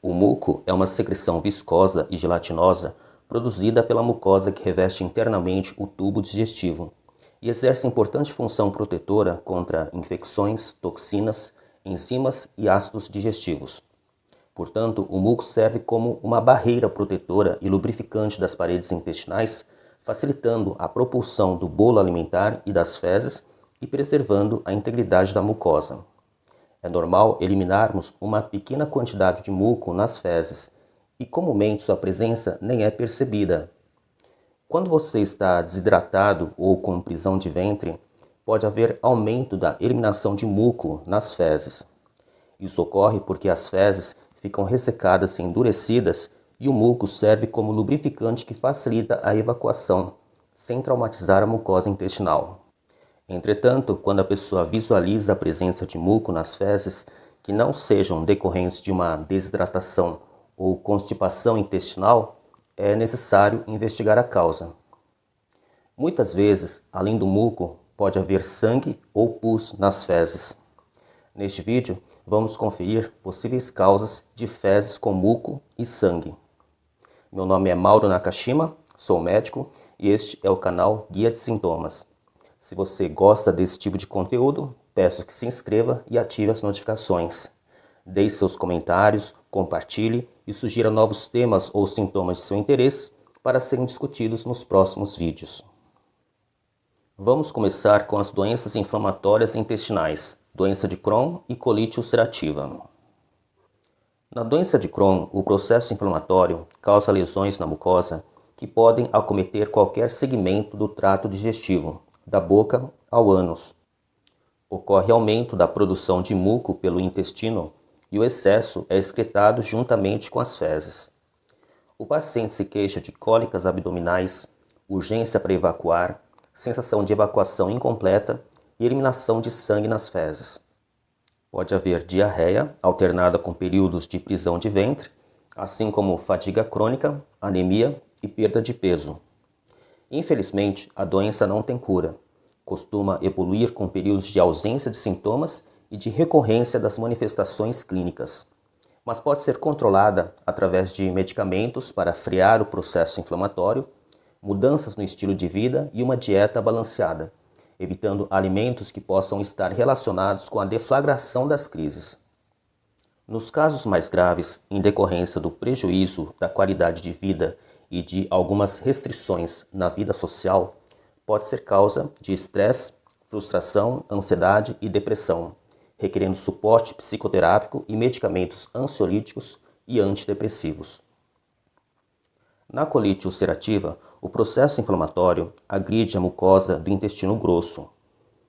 O muco é uma secreção viscosa e gelatinosa produzida pela mucosa que reveste internamente o tubo digestivo e exerce importante função protetora contra infecções, toxinas, enzimas e ácidos digestivos. Portanto, o muco serve como uma barreira protetora e lubrificante das paredes intestinais, facilitando a propulsão do bolo alimentar e das fezes e preservando a integridade da mucosa. É normal eliminarmos uma pequena quantidade de muco nas fezes e comumente sua presença nem é percebida. Quando você está desidratado ou com prisão de ventre, pode haver aumento da eliminação de muco nas fezes. Isso ocorre porque as fezes ficam ressecadas e endurecidas e o muco serve como lubrificante que facilita a evacuação, sem traumatizar a mucosa intestinal. Entretanto, quando a pessoa visualiza a presença de muco nas fezes que não sejam decorrentes de uma desidratação ou constipação intestinal, é necessário investigar a causa. Muitas vezes, além do muco, pode haver sangue ou pus nas fezes. Neste vídeo, vamos conferir possíveis causas de fezes com muco e sangue. Meu nome é Mauro Nakashima, sou médico e este é o canal Guia de Sintomas. Se você gosta desse tipo de conteúdo, peço que se inscreva e ative as notificações. Deixe seus comentários, compartilhe e sugira novos temas ou sintomas de seu interesse para serem discutidos nos próximos vídeos. Vamos começar com as doenças inflamatórias intestinais, doença de Crohn e colite ulcerativa. Na doença de Crohn, o processo inflamatório causa lesões na mucosa que podem acometer qualquer segmento do trato digestivo, da boca ao ânus. Ocorre aumento da produção de muco pelo intestino e o excesso é excretado juntamente com as fezes. O paciente se queixa de cólicas abdominais, urgência para evacuar, sensação de evacuação incompleta e eliminação de sangue nas fezes. Pode haver diarreia, alternada com períodos de prisão de ventre, assim como fadiga crônica, anemia e perda de peso. Infelizmente, a doença não tem cura. Costuma evoluir com períodos de ausência de sintomas e de recorrência das manifestações clínicas, mas pode ser controlada através de medicamentos para frear o processo inflamatório, mudanças no estilo de vida e uma dieta balanceada, evitando alimentos que possam estar relacionados com a deflagração das crises. Nos casos mais graves, em decorrência do prejuízo da qualidade de vida e de algumas restrições na vida social, pode ser causa de estresse, frustração, ansiedade e depressão, requerendo suporte psicoterápico e medicamentos ansiolíticos e antidepressivos. Na colite ulcerativa, o processo inflamatório agride a mucosa do intestino grosso,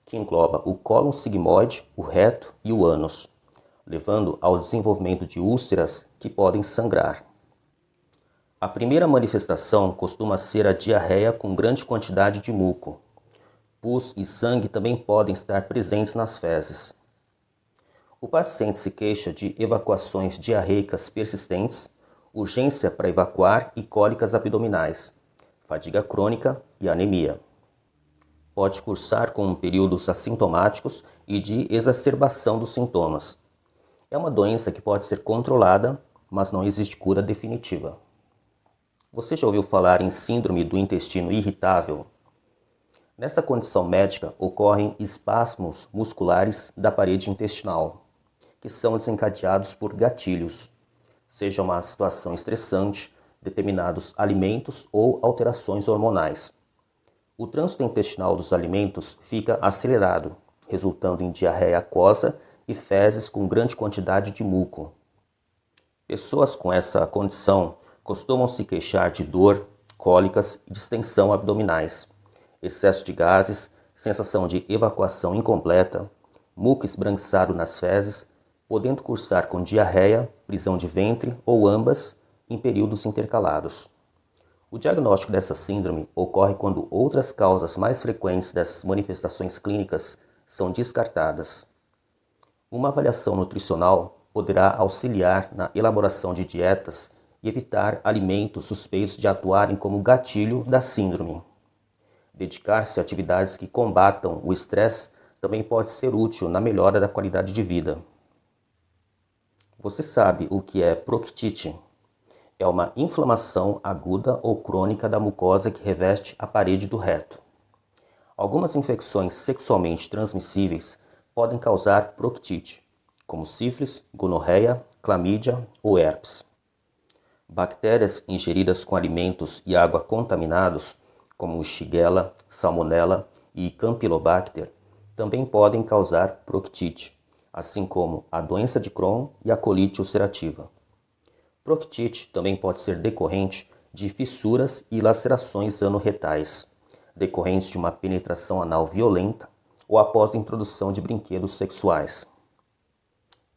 que engloba o cólon sigmoide, o reto e o ânus, levando ao desenvolvimento de úlceras que podem sangrar. A primeira manifestação costuma ser a diarreia com grande quantidade de muco. Pus e sangue também podem estar presentes nas fezes. O paciente se queixa de evacuações diarreicas persistentes, urgência para evacuar e cólicas abdominais, fadiga crônica e anemia. Pode cursar com períodos assintomáticos e de exacerbação dos sintomas. É uma doença que pode ser controlada, mas não existe cura definitiva. Você já ouviu falar em síndrome do intestino irritável? Nesta condição médica ocorrem espasmos musculares da parede intestinal, que são desencadeados por gatilhos, seja uma situação estressante, determinados alimentos ou alterações hormonais. O trânsito intestinal dos alimentos fica acelerado, resultando em diarreia aquosa e fezes com grande quantidade de muco. Pessoas com essa condição costumam se queixar de dor, cólicas e distensão abdominais, excesso de gases, sensação de evacuação incompleta, muco esbranquiçado nas fezes, podendo cursar com diarreia, prisão de ventre ou ambas em períodos intercalados. O diagnóstico dessa síndrome ocorre quando outras causas mais frequentes dessas manifestações clínicas são descartadas. Uma avaliação nutricional poderá auxiliar na elaboração de dietas e evitar alimentos suspeitos de atuarem como gatilho da síndrome. Dedicar-se a atividades que combatam o estresse também pode ser útil na melhora da qualidade de vida. Você sabe o que é proctite? É uma inflamação aguda ou crônica da mucosa que reveste a parede do reto. Algumas infecções sexualmente transmissíveis podem causar proctite, como sífilis, gonorreia, clamídia ou herpes. Bactérias ingeridas com alimentos e água contaminados, como Shigella, Salmonella e Campylobacter, também podem causar proctite, assim como a doença de Crohn e a colite ulcerativa. Proctite também pode ser decorrente de fissuras e lacerações anorretais, decorrentes de uma penetração anal violenta ou após a introdução de brinquedos sexuais.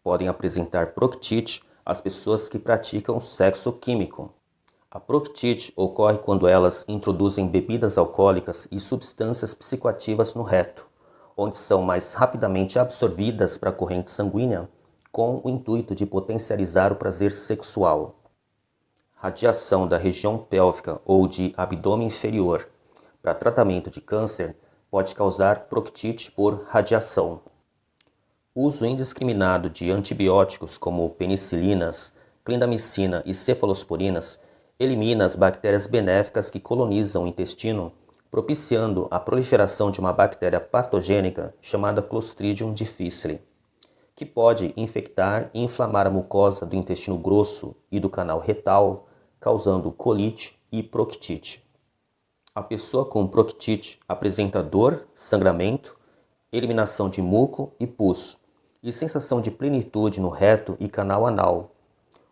Podem apresentar proctite as pessoas que praticam sexo químico. A proctite ocorre quando elas introduzem bebidas alcoólicas e substâncias psicoativas no reto, onde são mais rapidamente absorvidas para a corrente sanguínea com o intuito de potencializar o prazer sexual. Radiação da região pélvica ou de abdômen inferior para tratamento de câncer pode causar proctite por radiação. Uso indiscriminado de antibióticos como penicilinas, clindamicina e cefalosporinas elimina as bactérias benéficas que colonizam o intestino, propiciando a proliferação de uma bactéria patogênica chamada Clostridium difficile, que pode infectar e inflamar a mucosa do intestino grosso e do canal retal, causando colite e proctite. A pessoa com proctite apresenta dor, sangramento, eliminação de muco e pus, e sensação de plenitude no reto e canal anal,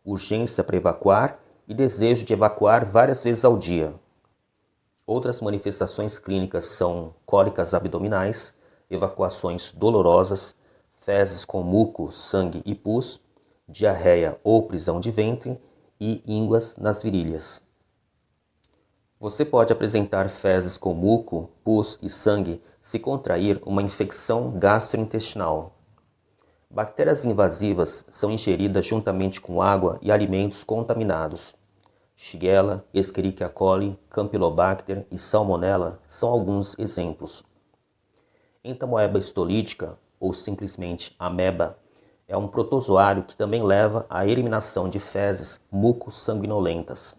urgência para evacuar e desejo de evacuar várias vezes ao dia. Outras manifestações clínicas são cólicas abdominais, evacuações dolorosas, fezes com muco, sangue e pus, diarreia ou prisão de ventre e ínguas nas virilhas. Você pode apresentar fezes com muco, pus e sangue se contrair uma infecção gastrointestinal. Bactérias invasivas são ingeridas juntamente com água e alimentos contaminados. Shigella, Escherichia coli, Campylobacter e Salmonella são alguns exemplos. Entamoeba histolítica, ou simplesmente ameba, é um protozoário que também leva à eliminação de fezes muco-sanguinolentas.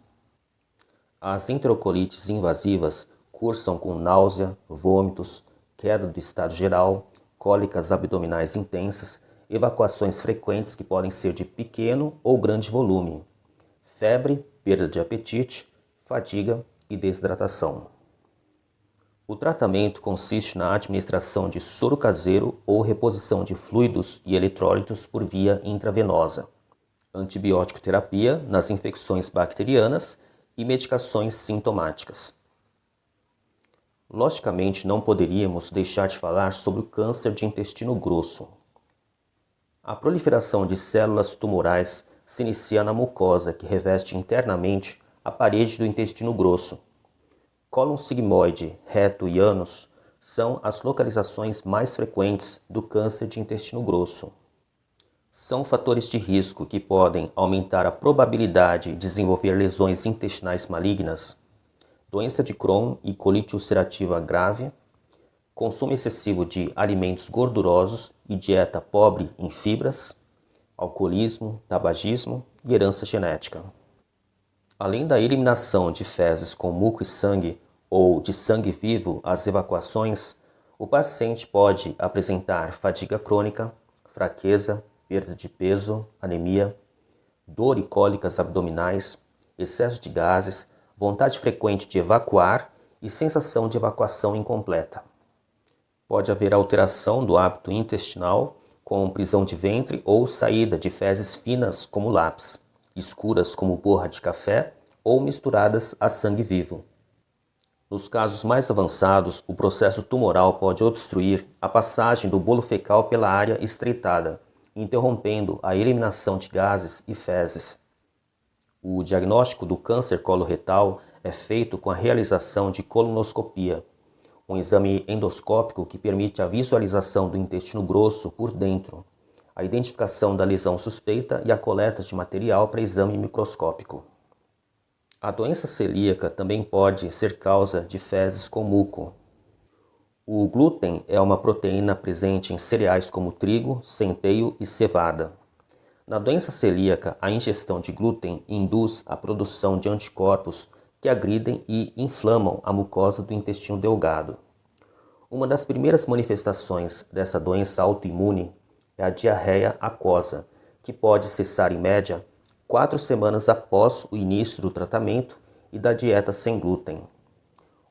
As enterocolites invasivas cursam com náusea, vômitos, queda do estado geral, cólicas abdominais intensas, evacuações frequentes que podem ser de pequeno ou grande volume, febre, perda de apetite, fadiga e desidratação. O tratamento consiste na administração de soro caseiro ou reposição de fluidos e eletrólitos por via intravenosa, antibiótico terapia nas infecções bacterianas e medicações sintomáticas. Logicamente, não poderíamos deixar de falar sobre o câncer de intestino grosso. A proliferação de células tumorais se inicia na mucosa que reveste internamente a parede do intestino grosso. Cólon sigmoide, reto e ânus são as localizações mais frequentes do câncer de intestino grosso. São fatores de risco que podem aumentar a probabilidade de desenvolver lesões intestinais malignas, doença de Crohn e colite ulcerativa grave, consumo excessivo de alimentos gordurosos e dieta pobre em fibras, alcoolismo, tabagismo e herança genética. Além da eliminação de fezes com muco e sangue ou de sangue vivo às evacuações, o paciente pode apresentar fadiga crônica, fraqueza, perda de peso, anemia, dor e cólicas abdominais, excesso de gases, vontade frequente de evacuar e sensação de evacuação incompleta. Pode haver alteração do hábito intestinal, com prisão de ventre ou saída de fezes finas como lápis, escuras como borra de café ou misturadas a sangue vivo. Nos casos mais avançados, o processo tumoral pode obstruir a passagem do bolo fecal pela área estreitada, interrompendo a eliminação de gases e fezes. O diagnóstico do câncer coloretal é feito com a realização de colonoscopia, um exame endoscópico que permite a visualização do intestino grosso por dentro, a identificação da lesão suspeita e a coleta de material para exame microscópico. A doença celíaca também pode ser causa de fezes com muco. O glúten é uma proteína presente em cereais como trigo, centeio e cevada. Na doença celíaca, a ingestão de glúten induz a produção de anticorpos que agridem e inflamam a mucosa do intestino delgado. Uma das primeiras manifestações dessa doença autoimune é a diarreia aquosa, que pode cessar em média 4 semanas após o início do tratamento e da dieta sem glúten.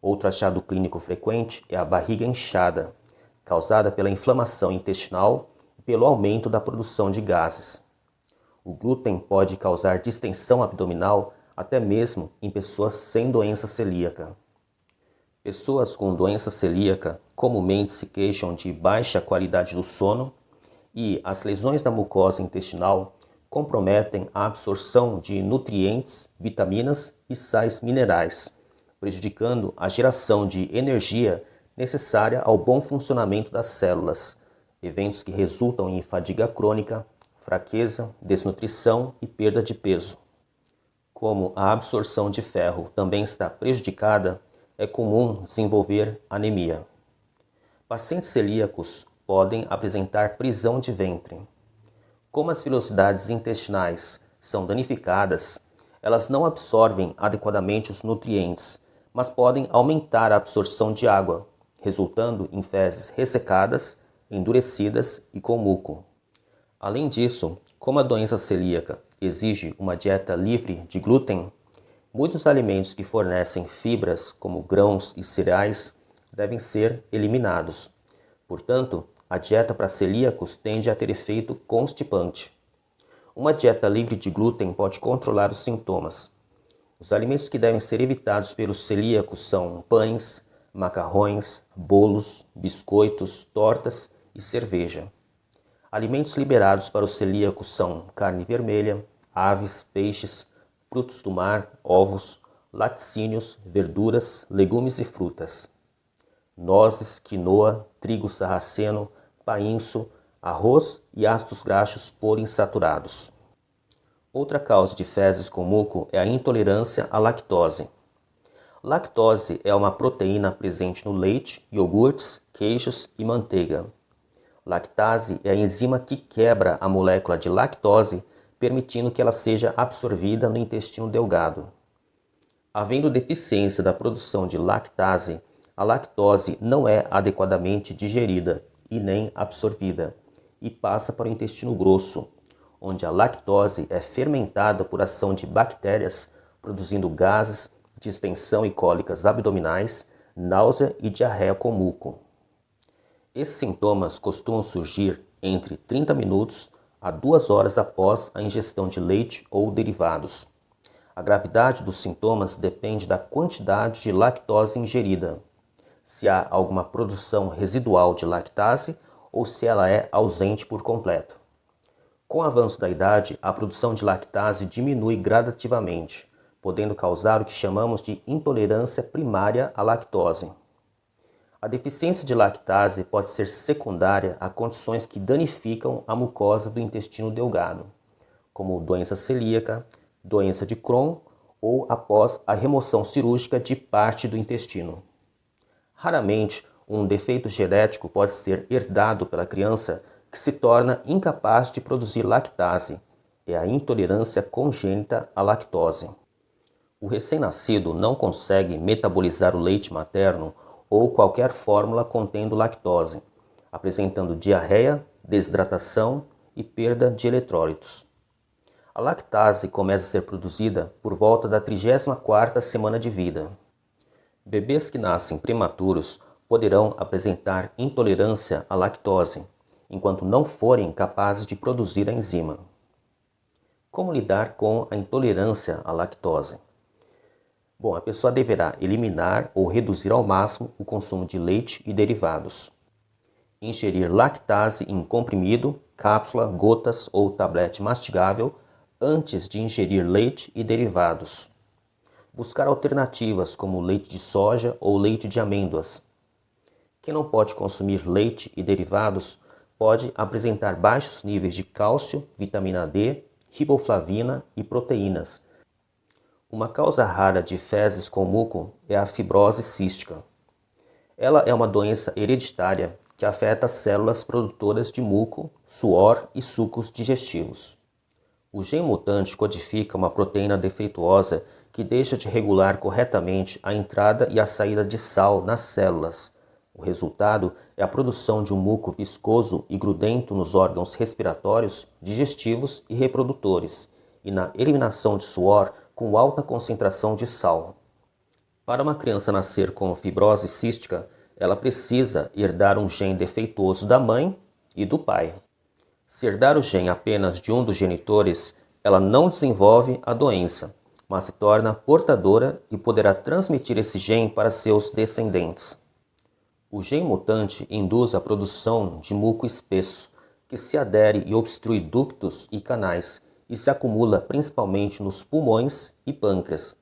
Outro achado clínico frequente é a barriga inchada, causada pela inflamação intestinal e pelo aumento da produção de gases. O glúten pode causar distensão abdominal até mesmo em pessoas sem doença celíaca. Pessoas com doença celíaca comumente se queixam de baixa qualidade do sono e as lesões da mucosa intestinal comprometem a absorção de nutrientes, vitaminas e sais minerais, prejudicando a geração de energia necessária ao bom funcionamento das células, eventos que resultam em fadiga crônica, fraqueza, desnutrição e perda de peso. Como a absorção de ferro também está prejudicada, é comum desenvolver anemia. Pacientes celíacos podem apresentar prisão de ventre. Como as velocidades intestinais são danificadas, elas não absorvem adequadamente os nutrientes, mas podem aumentar a absorção de água, resultando em fezes ressecadas, endurecidas e com muco. Além disso, como a doença celíaca exige uma dieta livre de glúten, muitos alimentos que fornecem fibras, como grãos e cereais, devem ser eliminados. Portanto, a dieta para celíacos tende a ter efeito constipante. Uma dieta livre de glúten pode controlar os sintomas. Os alimentos que devem ser evitados pelos celíacos são pães, macarrões, bolos, biscoitos, tortas e cerveja. Alimentos liberados para os celíacos são carne vermelha, aves, peixes, frutos do mar, ovos, laticínios, verduras, legumes e frutas. Nozes, quinoa, trigo sarraceno, painço, arroz e ácidos graxos poliinsaturados. Outra causa de fezes com muco é a intolerância à lactose. Lactose é uma proteína presente no leite, iogurtes, queijos e manteiga. Lactase é a enzima que quebra a molécula de lactose, permitindo que ela seja absorvida no intestino delgado. Havendo deficiência da produção de lactase, a lactose não é adequadamente digerida e nem absorvida, e passa para o intestino grosso, onde a lactose é fermentada por ação de bactérias, produzindo gases, distensão e cólicas abdominais, náusea e diarreia com muco. Esses sintomas costumam surgir entre 30 minutos a 2 horas após a ingestão de leite ou derivados. A gravidade dos sintomas depende da quantidade de lactose ingerida, se há alguma produção residual de lactase ou se ela é ausente por completo. Com o avanço da idade, a produção de lactase diminui gradativamente, podendo causar o que chamamos de intolerância primária à lactose. A deficiência de lactase pode ser secundária a condições que danificam a mucosa do intestino delgado, como doença celíaca, doença de Crohn ou após a remoção cirúrgica de parte do intestino. Raramente, um defeito genético pode ser herdado pela criança que se torna incapaz de produzir lactase. É a intolerância congênita à lactose. O recém-nascido não consegue metabolizar o leite materno ou qualquer fórmula contendo lactose, apresentando diarreia, desidratação e perda de eletrólitos. A lactase começa a ser produzida por volta da 34ª semana de vida. Bebês que nascem prematuros poderão apresentar intolerância à lactose, enquanto não forem capazes de produzir a enzima. Como lidar com a intolerância à lactose? Bom, a pessoa deverá eliminar ou reduzir ao máximo o consumo de leite e derivados. Ingerir lactase em comprimido, cápsula, gotas ou tablete mastigável antes de ingerir leite e derivados. Buscar alternativas como leite de soja ou leite de amêndoas. Quem não pode consumir leite e derivados pode apresentar baixos níveis de cálcio, vitamina D, riboflavina e proteínas. Uma causa rara de fezes com muco é a fibrose cística. Ela é uma doença hereditária que afeta as células produtoras de muco, suor e sucos digestivos. O gene mutante codifica uma proteína defeituosa que deixa de regular corretamente a entrada e a saída de sal nas células. O resultado é a produção de um muco viscoso e grudento nos órgãos respiratórios, digestivos e reprodutores, e na eliminação de suor com alta concentração de sal. Para uma criança nascer com fibrose cística, ela precisa herdar um gene defeituoso da mãe e do pai. Se herdar o gene apenas de um dos genitores, ela não desenvolve a doença, mas se torna portadora e poderá transmitir esse gene para seus descendentes. O gene mutante induz a produção de muco espesso, que se adere e obstrui ductos e canais e se acumula principalmente nos pulmões e pâncreas.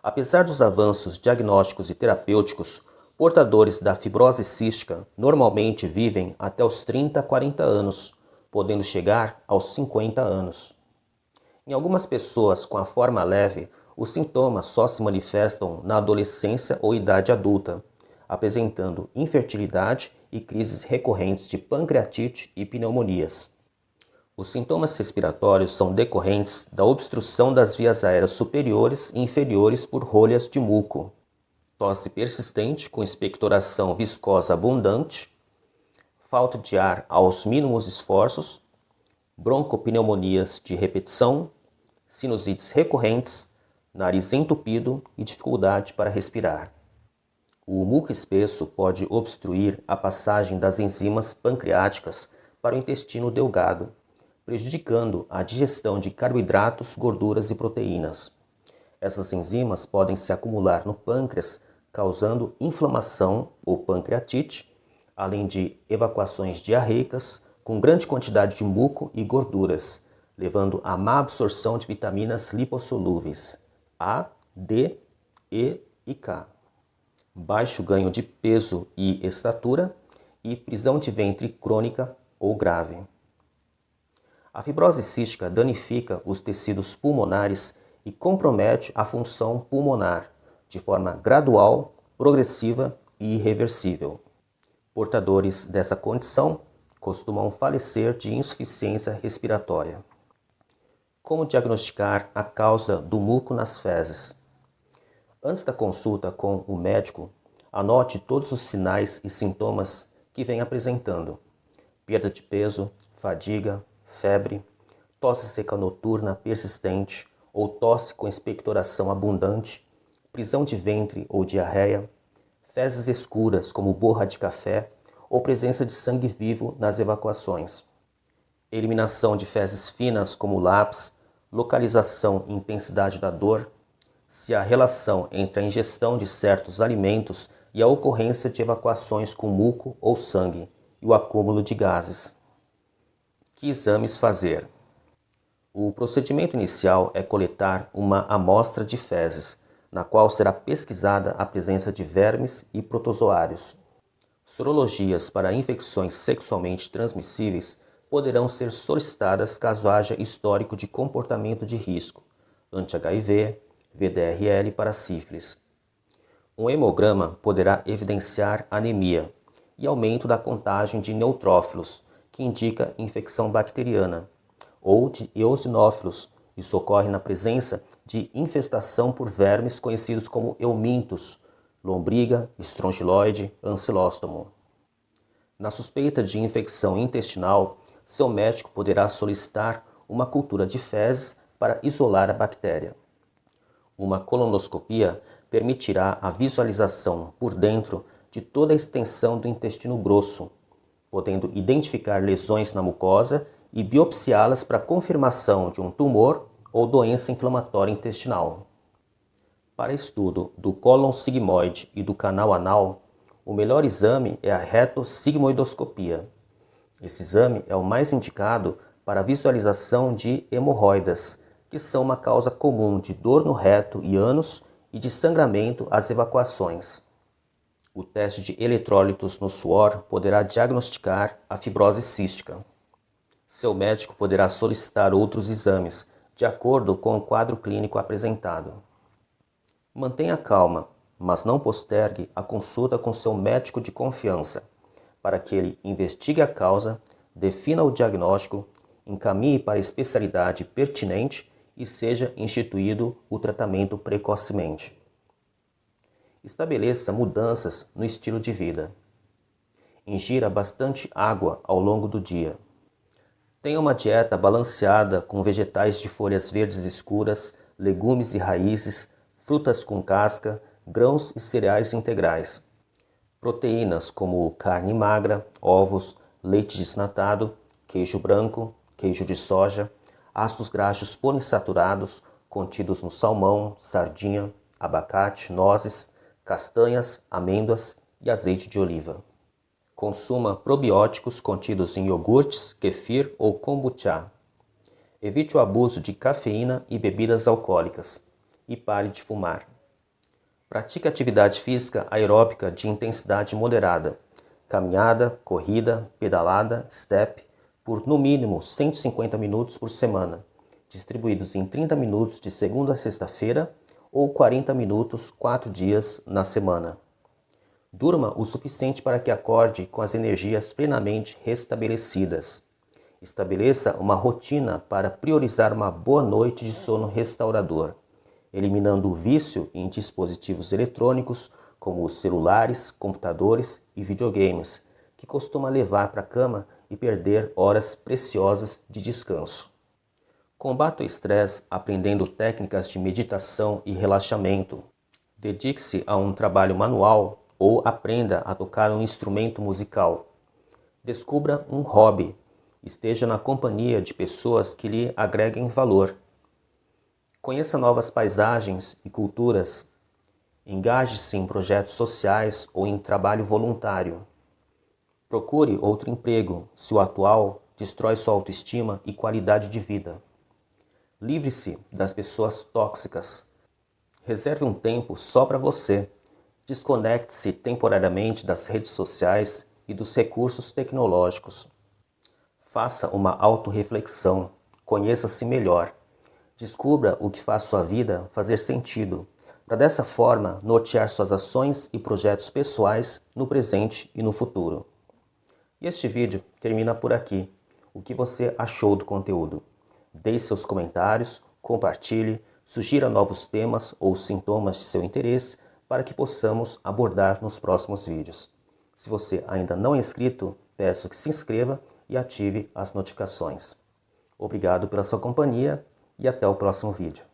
Apesar dos avanços diagnósticos e terapêuticos, portadores da fibrose cística normalmente vivem até os 30 a 40 anos, podendo chegar aos 50 anos. Em algumas pessoas com a forma leve, os sintomas só se manifestam na adolescência ou idade adulta, apresentando infertilidade e crises recorrentes de pancreatite e pneumonias. Os sintomas respiratórios são decorrentes da obstrução das vias aéreas superiores e inferiores por rolhas de muco, tosse persistente com expectoração viscosa abundante, falta de ar aos mínimos esforços, broncopneumonias de repetição, sinusites recorrentes, nariz entupido e dificuldade para respirar. O muco espesso pode obstruir a passagem das enzimas pancreáticas para o intestino delgado, prejudicando a digestão de carboidratos, gorduras e proteínas. Essas enzimas podem se acumular no pâncreas, causando inflamação ou pancreatite, além de evacuações diarreicas com grande quantidade de muco e gorduras, levando à má absorção de vitaminas lipossolúveis A, D, E e K, baixo ganho de peso e estatura e prisão de ventre crônica ou grave. A fibrose cística danifica os tecidos pulmonares e compromete a função pulmonar de forma gradual, progressiva e irreversível. Portadores dessa condição costumam falecer de insuficiência respiratória. Como diagnosticar a causa do muco nas fezes? Antes da consulta com o médico, anote todos os sinais e sintomas que vem apresentando: perda de peso, fadiga, febre, tosse seca noturna persistente ou tosse com expectoração abundante, prisão de ventre ou diarreia, fezes escuras como borra de café ou presença de sangue vivo nas evacuações, eliminação de fezes finas como lápis, localização e intensidade da dor, se há relação entre a ingestão de certos alimentos e a ocorrência de evacuações com muco ou sangue e o acúmulo de gases. Que exames fazer? O procedimento inicial é coletar uma amostra de fezes, na qual será pesquisada a presença de vermes e protozoários. Sorologias para infecções sexualmente transmissíveis poderão ser solicitadas caso haja histórico de comportamento de risco, anti-HIV, VDRL para sífilis. Um hemograma poderá evidenciar anemia e aumento da contagem de neutrófilos, que indica infecção bacteriana, ou de eosinófilos. Isso ocorre na presença de infestação por vermes conhecidos como eumintos, lombriga, estrongiloide, ancilóstomo. Na suspeita de infecção intestinal, seu médico poderá solicitar uma cultura de fezes para isolar a bactéria. Uma colonoscopia permitirá a visualização por dentro de toda a extensão do intestino grosso, podendo identificar lesões na mucosa e biopsiá-las para confirmação de um tumor ou doença inflamatória intestinal. Para estudo do cólon sigmoide e do canal anal, o melhor exame é a retossigmoidoscopia. Esse exame é o mais indicado para a visualização de hemorroidas, que são uma causa comum de dor no reto e ânus e de sangramento às evacuações. O teste de eletrólitos no suor poderá diagnosticar a fibrose cística. Seu médico poderá solicitar outros exames, de acordo com o quadro clínico apresentado. Mantenha calma, mas não postergue a consulta com seu médico de confiança, para que ele investigue a causa, defina o diagnóstico, encaminhe para a especialidade pertinente e seja instituído o tratamento precocemente. Estabeleça mudanças no estilo de vida. Ingira bastante água ao longo do dia. Tenha uma dieta balanceada com vegetais de folhas verdes escuras, legumes e raízes, frutas com casca, grãos e cereais integrais. Proteínas como carne magra, ovos, leite desnatado, queijo branco, queijo de soja, ácidos graxos poliinsaturados contidos no salmão, sardinha, abacate, nozes, castanhas, amêndoas e azeite de oliva. Consuma probióticos contidos em iogurtes, kefir ou kombucha. Evite o abuso de cafeína e bebidas alcoólicas. E pare de fumar. Pratique atividade física aeróbica de intensidade moderada. Caminhada, corrida, pedalada, step, por no mínimo 150 minutos por semana, distribuídos em 30 minutos de segunda a sexta-feira ou 40 minutos 4 dias na semana. Durma o suficiente para que acorde com as energias plenamente restabelecidas. Estabeleça uma rotina para priorizar uma boa noite de sono restaurador, eliminando o vício em dispositivos eletrônicos como os celulares, computadores e videogames, que costuma levar para a cama e perder horas preciosas de descanso. Combata o estresse aprendendo técnicas de meditação e relaxamento. Dedique-se a um trabalho manual ou aprenda a tocar um instrumento musical. Descubra um hobby. Esteja na companhia de pessoas que lhe agreguem valor. Conheça novas paisagens e culturas. Engaje-se em projetos sociais ou em trabalho voluntário. Procure outro emprego, se o atual destrói sua autoestima e qualidade de vida. Livre-se das pessoas tóxicas. Reserve um tempo só para você. Desconecte-se temporariamente das redes sociais e dos recursos tecnológicos. Faça uma autorreflexão, conheça-se melhor. Descubra o que faz sua vida fazer sentido, para dessa forma nortear suas ações e projetos pessoais no presente e no futuro. E este vídeo termina por aqui. O que você achou do conteúdo? Deixe seus comentários, compartilhe, sugira novos temas ou sintomas de seu interesse para que possamos abordar nos próximos vídeos. Se você ainda não é inscrito, peço que se inscreva e ative as notificações. Obrigado pela sua companhia e até o próximo vídeo.